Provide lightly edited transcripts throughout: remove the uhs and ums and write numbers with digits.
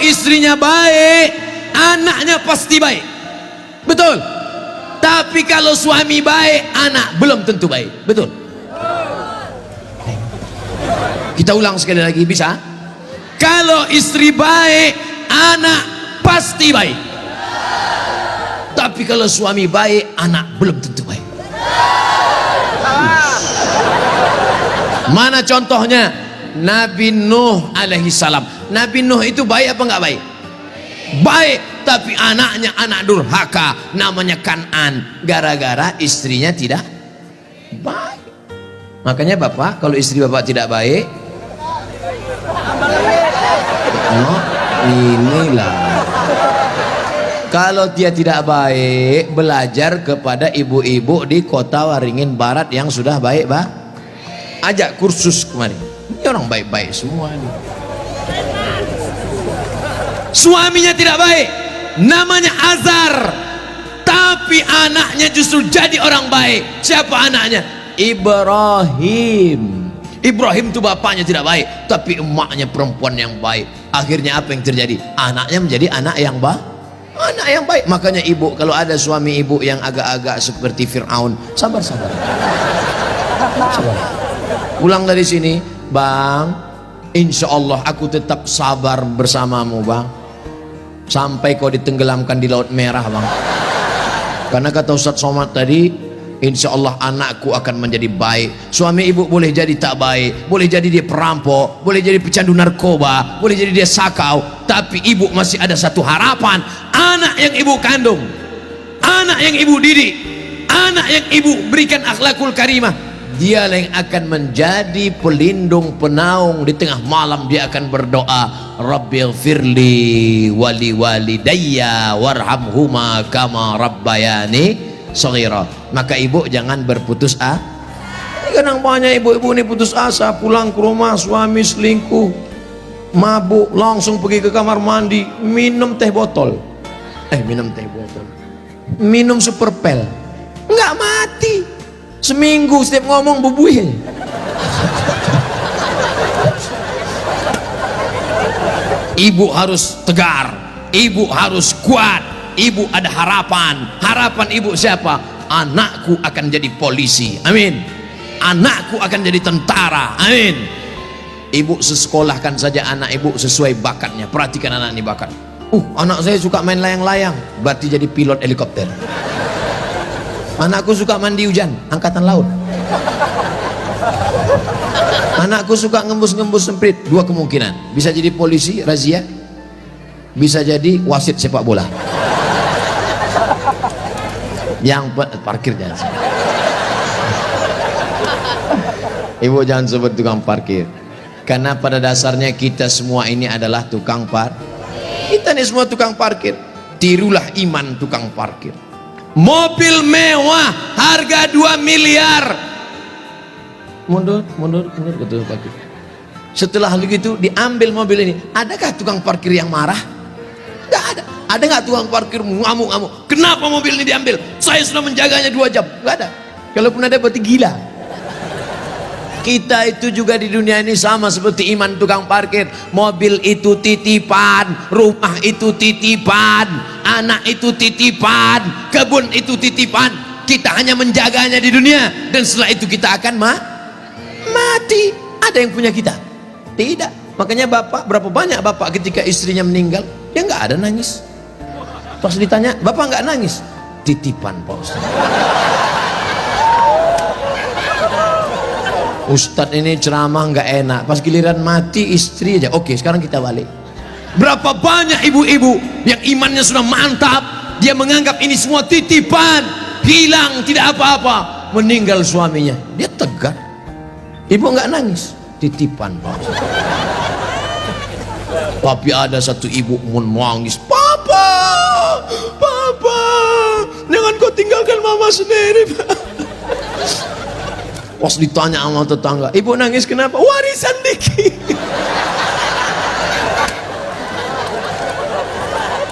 istrinya baik, anaknya pasti baik. Betul. Tapi kalau suami baik, anak belum tentu baik. Betul. Kita ulang sekali lagi, bisa? Kalau istri baik, anak pasti baik. Tapi kalau suami baik, anak belum tentu baik. Mana contohnya? Nabi Nuh alaihi salam. Nabi Nuh itu baik apa enggak baik? Baik, tapi anaknya anak durhaka, namanya Kan'an, gara-gara istrinya tidak baik. Makanya bapak, kalau istri bapak tidak baik, oh, inilah. Kalau dia tidak baik, belajar kepada ibu-ibu di kota Waringin Barat yang sudah baik, Pak. Ajak kursus kemarin. Ini orang baik-baik semua nih. Suaminya tidak baik, namanya Azar, tapi anaknya justru jadi orang baik. Siapa anaknya? Ibrahim. Ibrahim itu bapaknya tidak baik, tapi emaknya perempuan yang baik. Akhirnya apa yang terjadi? Anaknya menjadi anak yang baik. Anak yang baik. Makanya ibu, kalau ada suami ibu yang agak-agak seperti Fir'aun, sabar-sabar. Sabar. Pulang dari sini, bang, insya Allah aku tetap sabar bersamamu, bang, sampai kau ditenggelamkan di Laut Merah, bang. Karena kata Ustadz Somad tadi, insya Allah anakku akan menjadi baik. Suami ibu boleh jadi tak baik, boleh jadi dia perampok, boleh jadi pecandu narkoba, boleh jadi dia sakau, tapi ibu masih ada satu harapan. Anak yang ibu kandung, anak yang ibu didik, anak yang ibu berikan akhlakul karimah, dia yang akan menjadi pelindung penaung. Di tengah malam dia akan berdoa, Rabbighfirli wali walidayya warhamhuma kama rabbayani shaghira. Maka ibu jangan berputus asa. Kadang banyak ibu-ibu ini putus asa, pulang ke rumah suami selingkuh, mabuk, langsung pergi ke kamar mandi, minum teh botol. Minum super pel, nggak mati. Seminggu setiap ngomong bubuih. Ibu harus tegar, ibu harus kuat, ibu ada harapan. Harapan ibu siapa? Anakku akan jadi polisi, amin. Anakku akan jadi tentara, amin. Ibu sekolahkan saja anak ibu sesuai bakatnya. Perhatikan anak ini bakat. Anak saya suka main layang-layang, berarti jadi pilot helikopter. Anakku suka mandi hujan, angkatan laut. Anakku suka ngembus-ngembus semprit, dua kemungkinan, bisa jadi polisi razia, bisa jadi wasit sepak bola. Yang parkir jangan. Ibu jangan sebut tukang parkir, karena pada dasarnya kita semua ini adalah tukang parkir. Kita ini semua tukang parkir. Tirulah iman tukang parkir. Mobil mewah harga 2 miliar. Mundur betul parkir. Setelah begitu diambil mobil ini, adakah tukang parkir yang marah? Tidak ada. Ada nggak tukang parkir ngamuk-ngamuk? Kenapa mobil ini diambil? Saya sudah menjaganya 2 jam. Nggak ada. Kalaupun ada berarti gila. Kita itu juga di dunia ini sama seperti iman tukang parkir. Mobil itu titipan, rumah itu titipan, anak itu titipan, kebun itu titipan. Kita hanya menjaganya di dunia, dan setelah itu kita akan mati. Ada yang punya kita? Tidak. Makanya bapak, berapa banyak bapak ketika istrinya meninggal, dia nggak ada nangis. Pas ditanya, bapak nggak nangis? Titipan Pak Ustaz. Ustadz ini ceramah nggak enak, pas giliran mati istri aja. Oke, sekarang kita balik. Berapa banyak ibu-ibu yang imannya sudah mantap, dia menganggap ini semua titipan, hilang tidak apa-apa, meninggal suaminya, dia tegar. Ibu nggak nangis, titipan Pak. Tapi ada satu ibu menangis, papa, jangan kau tinggalkan mama sendiri, Pak. Pas ditanya sama tetangga, ibu nangis kenapa? Warisan dikit.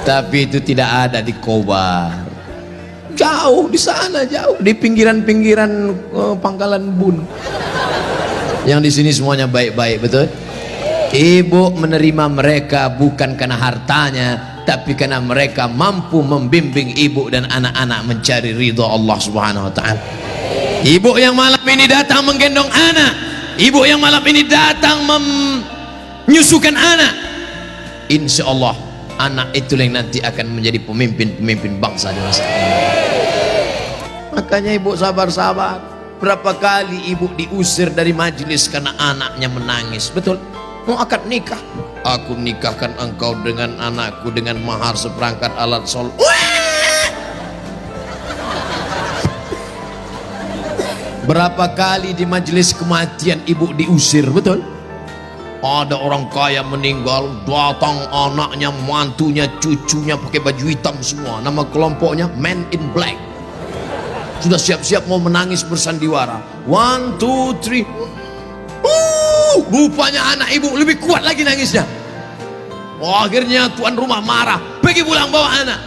Tapi itu tidak ada di Kobar, jauh di sana, jauh di pinggiran Pangkalan Bun. Yang di sini semuanya baik-baik, betul? Ibu menerima mereka bukan karena hartanya, tapi karena mereka mampu membimbing ibu dan anak-anak mencari ridha Allah Subhanahu wa taala. Ibu yang malam ini datang menggendong anak, ibu yang malam ini datang menyusukan anak, insya Allah anak itu yang nanti akan menjadi pemimpin bangsa di masa ini. Makanya ibu sabar-sabar. Berapa kali ibu diusir dari majelis karena anaknya menangis. Betul? Mau akad nikah, aku nikahkan engkau dengan anakku dengan mahar seperangkat alat sholat. Berapa kali di majelis kematian ibu diusir. Betul? Ada orang kaya meninggal, datang anaknya, mantunya, cucunya pakai baju hitam semua. Nama kelompoknya Men in Black. Sudah siap-siap mau menangis bersandiwara. 1, 2, 3. Rupanya anak ibu lebih kuat lagi nangisnya. Akhirnya tuan rumah marah, pergi pulang bawa anak.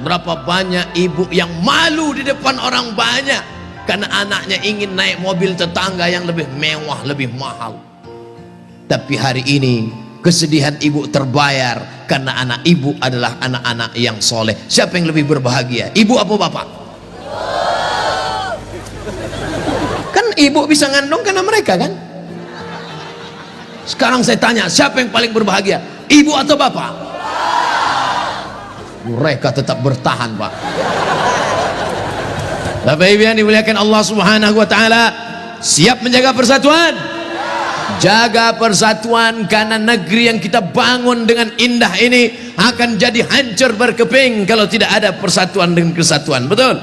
Berapa banyak ibu yang malu di depan orang banyak karena anaknya ingin naik mobil tetangga yang lebih mewah, lebih mahal. Tapi hari ini kesedihan ibu terbayar karena anak ibu adalah anak-anak yang soleh. Siapa yang lebih berbahagia, ibu apa bapak? Kan ibu bisa ngandung karena mereka kan. Sekarang saya tanya, siapa yang paling berbahagia, ibu atau bapak? Mereka tetap bertahan, Pak. Bapak Ibu yang dimuliakan Allah Subhanahu wa taala, siap menjaga persatuan? Jaga persatuan, karena negeri yang kita bangun dengan indah ini akan jadi hancur berkeping kalau tidak ada persatuan dan kesatuan. Betul?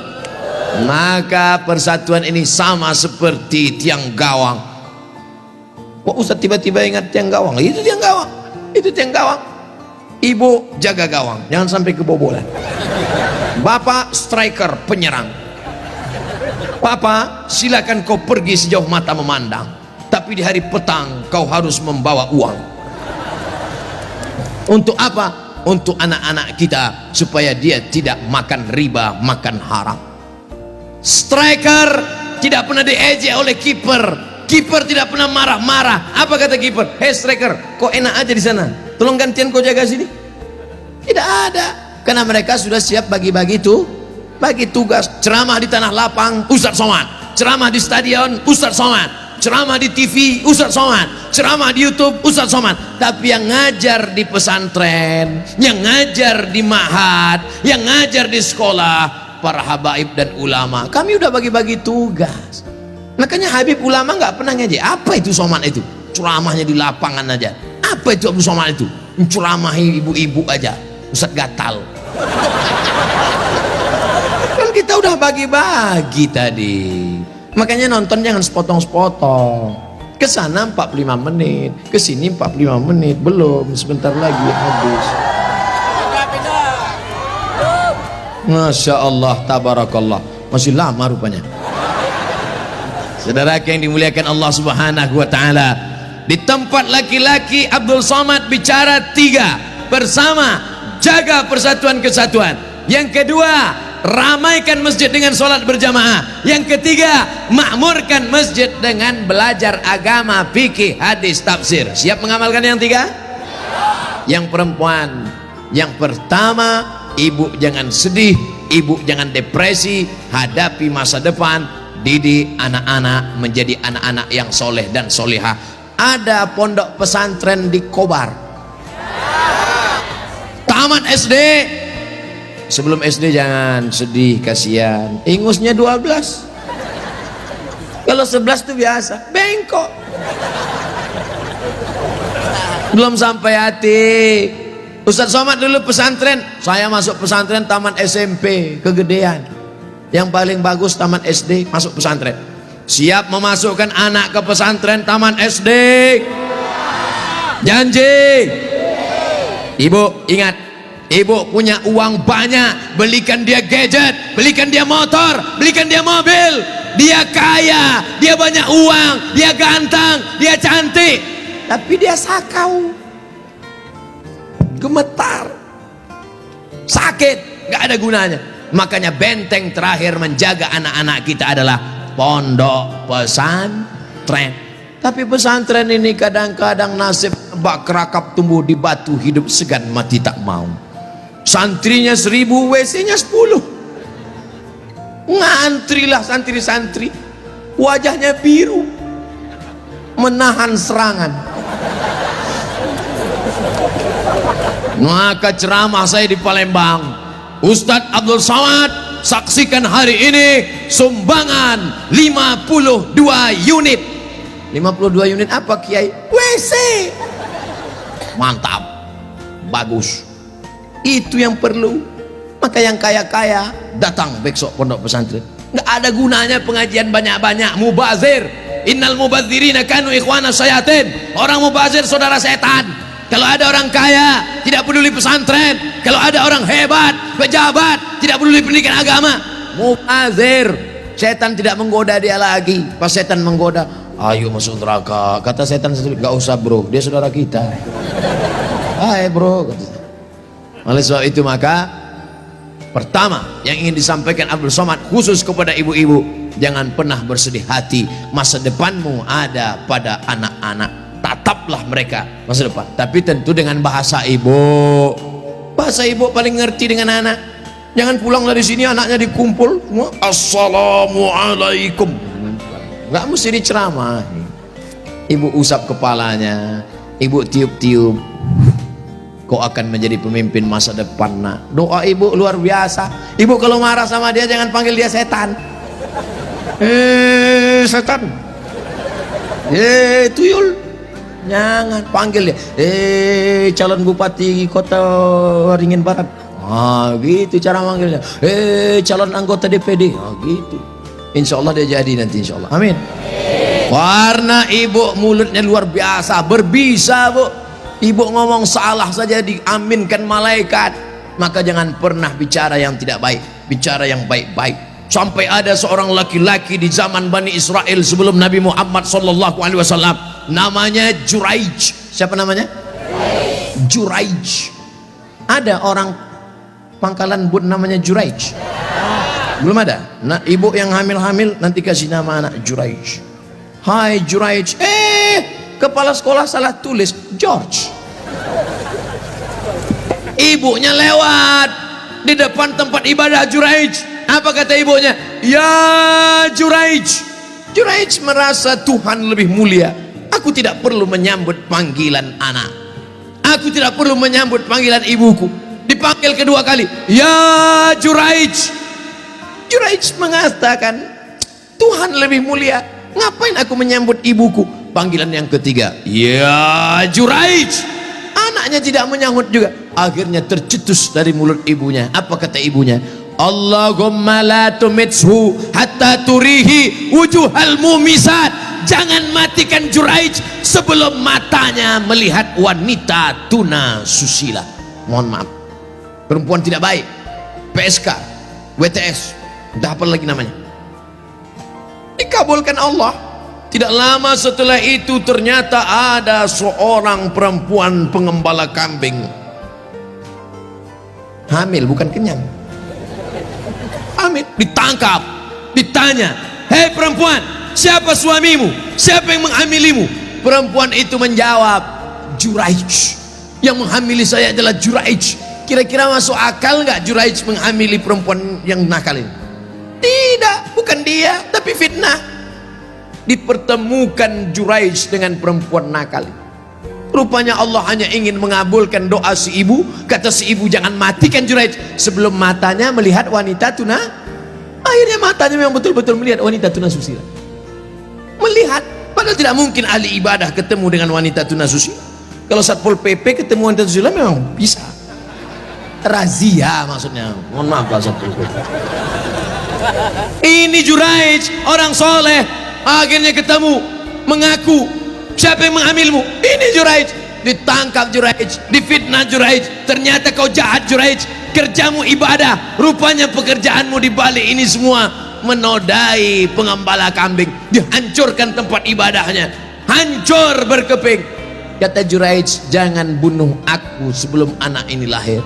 Maka persatuan ini sama seperti tiang gawang. Kok Ustaz tiba-tiba ingat tiang gawang? Itu tiang gawang, itu tiang gawang. Ibu jaga gawang, jangan sampai kebobolan. Bapak striker, penyerang. Papa silakan kau pergi sejauh mata memandang, tapi di hari petang kau harus membawa uang. Untuk apa? Untuk anak-anak kita, supaya dia tidak makan riba, makan haram. Striker tidak pernah diejek oleh kiper. Kiper tidak pernah marah-marah. Apa kata kiper? Hei striker, kok enak aja di sana, tolong gantian kau jaga sini. Tidak ada, karena mereka sudah siap bagi-bagi bagi tugas. Ceramah di tanah lapang, Ustaz Somad. Ceramah di stadion, Ustaz Somad. Ceramah di TV, Ustaz Somad. Ceramah di YouTube, Ustaz Somad. Tapi yang ngajar di pesantren, yang ngajar di ma'had, yang ngajar di sekolah, para habaib dan ulama, kami udah bagi-bagi tugas. Makanya Habib ulama nggak pernah ngaji. Apa itu Somad itu? Ceramahnya di lapangan aja. Apa itu Abu Somad itu? Ceramahi ibu-ibu aja. Ustaz gatal. Kan kita udah bagi-bagi tadi. Makanya nonton jangan sepotong-sepotong. Kesana 45 menit, kesini 45 menit, belum, sebentar lagi habis. Masya Allah, tabarakallah, masih lama rupanya. Saudara yang dimuliakan Allah Subhanahu wa taala, di tempat laki-laki Abdul Somad bicara 3, bersama jaga persatuan kesatuan. Yang kedua, ramaikan masjid dengan sholat berjamaah. Yang ketiga, makmurkan masjid dengan belajar agama, fikih, hadis, tafsir. Siap mengamalkan yang 3? Yang perempuan, yang pertama, ibu jangan sedih, ibu jangan depresi, hadapi masa depan. Didik anak-anak menjadi anak-anak yang soleh dan solehah. Ada pondok pesantren di Kobar. Tamat SD. Sebelum SD jangan sedih, kasihan. Ingusnya 12. Kalau 11 itu biasa, bengkok. Belum sampai hati. Ustaz Somad dulu pesantren, saya masuk pesantren tamat SMP, kegedean. Yang paling bagus taman SD, masuk pesantren. Siap memasukkan anak ke pesantren taman SD? Janji? Ibu ingat, ibu punya uang banyak, belikan dia gadget, belikan dia motor, belikan dia mobil. Dia kaya, dia banyak uang, dia ganteng, dia cantik, tapi dia sakau, gemetar, sakit, gak ada gunanya. Makanya benteng terakhir menjaga anak-anak kita adalah pondok pesantren. Tapi pesantren ini kadang-kadang nasib bak kerakap tumbuh di batu, hidup segan mati tak mau. Santrinya 1000, WC-nya 10. Ngantrilah santri-santri, wajahnya biru, menahan serangan. Maka ceramah saya di Palembang, Ustadz Abdul Somad, saksikan hari ini sumbangan 52 unit. 52 unit apa Kiai? WC. Mantap, bagus, itu yang perlu. Maka yang kaya-kaya datang besok pondok pesantren. Nggak ada gunanya pengajian banyak-banyak, mubazir. Innal mubazirina kanu ikhwana syayatin. Orang mubazir saudara setan. Kalau ada orang kaya tidak peduli pesantren, kalau ada orang hebat pejabat tidak peduli pendidikan agama, mubazir. Setan tidak menggoda dia lagi. Pas setan menggoda, ayo masuk neraka, kata setan sendiri, nggak usah bro, dia saudara kita. Hai bro. Oleh sebab itu maka pertama yang ingin disampaikan Abdul Somad khusus kepada ibu-ibu, jangan pernah bersedih hati. Masa depanmu ada pada anak-anak, tataplah mereka masa depan, tapi tentu dengan bahasa ibu. Bahasa ibu paling ngerti dengan anak. Jangan pulang dari sini anaknya dikumpul semua, assalamualaikum, nggak mesti diceramah. Ibu usap kepalanya, ibu tiup-tiup, kau akan menjadi pemimpin masa depan nak. Doa ibu luar biasa. Ibu kalau marah sama dia jangan panggil dia setan. Setan, tuyul, jangan panggil dia. Calon bupati kota Waringin Barat, gitu cara manggilnya. Calon anggota DPD, gitu. Insya Allah dia jadi nanti, insya Allah, amin. Warna ibu mulutnya luar biasa, berbisa bu. Ibu ngomong salah saja diaminkan malaikat. Maka jangan pernah bicara yang tidak baik, bicara yang baik-baik. Sampai ada seorang laki-laki di zaman Bani Israel sebelum Nabi Muhammad SAW, namanya Juraij. Siapa namanya? Juraij. Ada orang Pangkalan Bun namanya Juraij? Belum ada. Nah, ibu yang hamil-hamil nanti kasih nama anak Juraij. Hai Juraij. Kepala sekolah salah tulis George. Ibunya lewat di depan tempat ibadah Juraij. Apa kata ibunya? Ya Juraij. Juraij merasa Tuhan lebih mulia. Aku tidak perlu menyambut panggilan anak. Aku tidak perlu menyambut panggilan ibuku. Dipanggil kedua kali, ya Juraij. Juraij mengatakan, Tuhan lebih mulia, ngapain aku menyambut ibuku? Panggilan yang ketiga, ya Juraij. Anaknya tidak menyahut juga. Akhirnya tercetus dari mulut ibunya. Apa kata ibunya? Allahumma la tumithu hatta turihi wujuhal mumisat. Jangan matikan Juraij sebelum matanya melihat wanita tuna susila. Mohon maaf, perempuan tidak baik, PSK, WTS, entah apa lagi namanya, dikabulkan Allah. Tidak lama setelah itu ternyata ada seorang perempuan pengembala kambing, hamil bukan kenyang, hamil, ditangkap, ditanya, hei perempuan, siapa suamimu? Siapa yang menghamilimu? Perempuan itu menjawab, Juraij. Yang menghamili saya adalah Juraij. Kira-kira masuk akal nggak Juraij menghamili perempuan yang nakal ini? Tidak, bukan dia, tapi fitnah. Dipertemukan Juraij dengan perempuan nakal. Rupanya Allah hanya ingin mengabulkan doa si ibu. Kata si ibu, jangan matikan Juraij sebelum matanya melihat wanita tuna. Akhirnya matanya memang betul-betul melihat wanita tuna susila. Melihat, padahal tidak mungkin ahli ibadah ketemu dengan wanita tuna susila. Kalau Satpol PP ketemu wanita susila memang bisa. Razia maksudnya. Mohon maaf Pak Satpol PP. Ini Juraij, orang soleh. Akhirnya ketemu, mengaku, siapa yang menghamilmu? Ini Juraij. Ditangkap Juraij, difitnah Juraij. Ternyata kau jahat Juraij, kerjamu ibadah, rupanya pekerjaanmu di balik ini semua menodai pengembala kambing. Dihancurkan tempat ibadahnya, hancur berkeping. Kata Juraij, jangan bunuh aku sebelum anak ini lahir.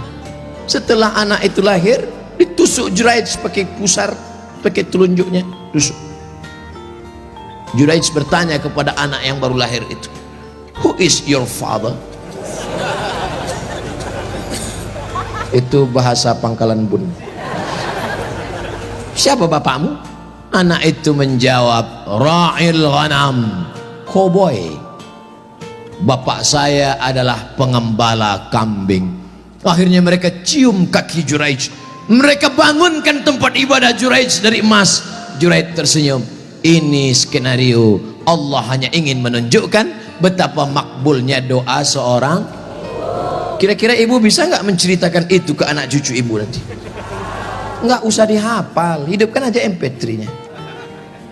Setelah anak itu lahir, ditusuk Juraij pakai pusar, pakai telunjuknya, tusuk. Juraij bertanya kepada anak yang baru lahir itu, Who is your father? Itu bahasa Pangkalan Bun. Siapa bapakmu? Anak itu menjawab, ra'il ghanam, koboi. Bapak saya adalah pengembala kambing. Akhirnya mereka cium kaki Juraij, mereka bangunkan tempat ibadah Juraij dari emas. Juraij tersenyum. Ini skenario Allah hanya ingin menunjukkan betapa makbulnya doa seorang. Kira-kira ibu bisa nggak menceritakan itu ke anak cucu ibu nanti? Nggak usah dihafal, hidupkan aja MP3-nya.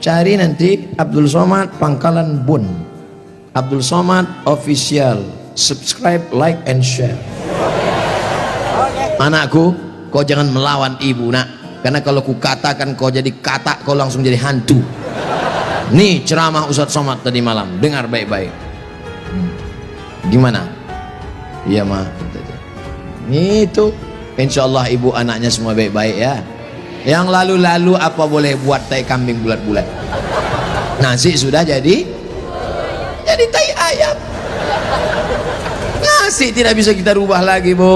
Cari nanti Abdul Somad Pangkalan Bun, Abdul Somad Official, subscribe, like, and share. Anakku, kau jangan melawan ibu nak, karena kalau ku katakan kau jadi katak, kau langsung jadi hantu. Nih ceramah Ustadz Somad tadi malam, dengar baik-baik. Gimana? Iya mah. Itu, insya Allah ibu anaknya semua baik-baik ya. Yang lalu-lalu apa boleh buat tai kambing bulat-bulat. Nasi sudah jadi tai ayam. Nasi tidak bisa kita rubah lagi, Bu.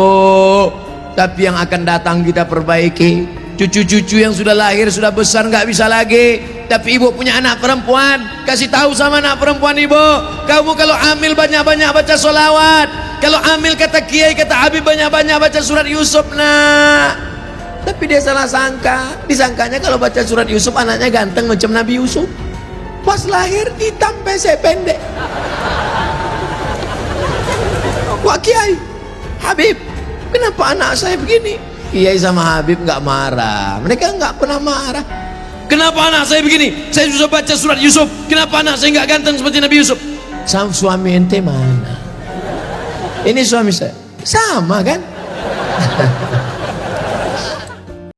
Tapi yang akan datang kita perbaiki. Cucu-cucu yang sudah lahir, sudah besar, nggak bisa lagi. Tapi ibu punya anak perempuan, kasih tahu sama anak perempuan ibu, kamu kalau hamil banyak-banyak baca sholawat. Kalau hamil kata kiai, kata Habib, banyak-banyak baca surat Yusuf nak. Tapi dia salah sangka, disangkanya kalau baca surat Yusuf anaknya ganteng macam Nabi Yusuf. Pas lahir hitam pesek pendek. Wah kiai, Habib, kenapa anak saya begini? Kiai sama Habib nggak marah, mereka nggak pernah marah. Kenapa anak saya begini? Saya susah baca surat Yusuf. Kenapa anak saya nggak ganteng seperti Nabi Yusuf? Sama suami ente mana? Ini suami saya, sama kan?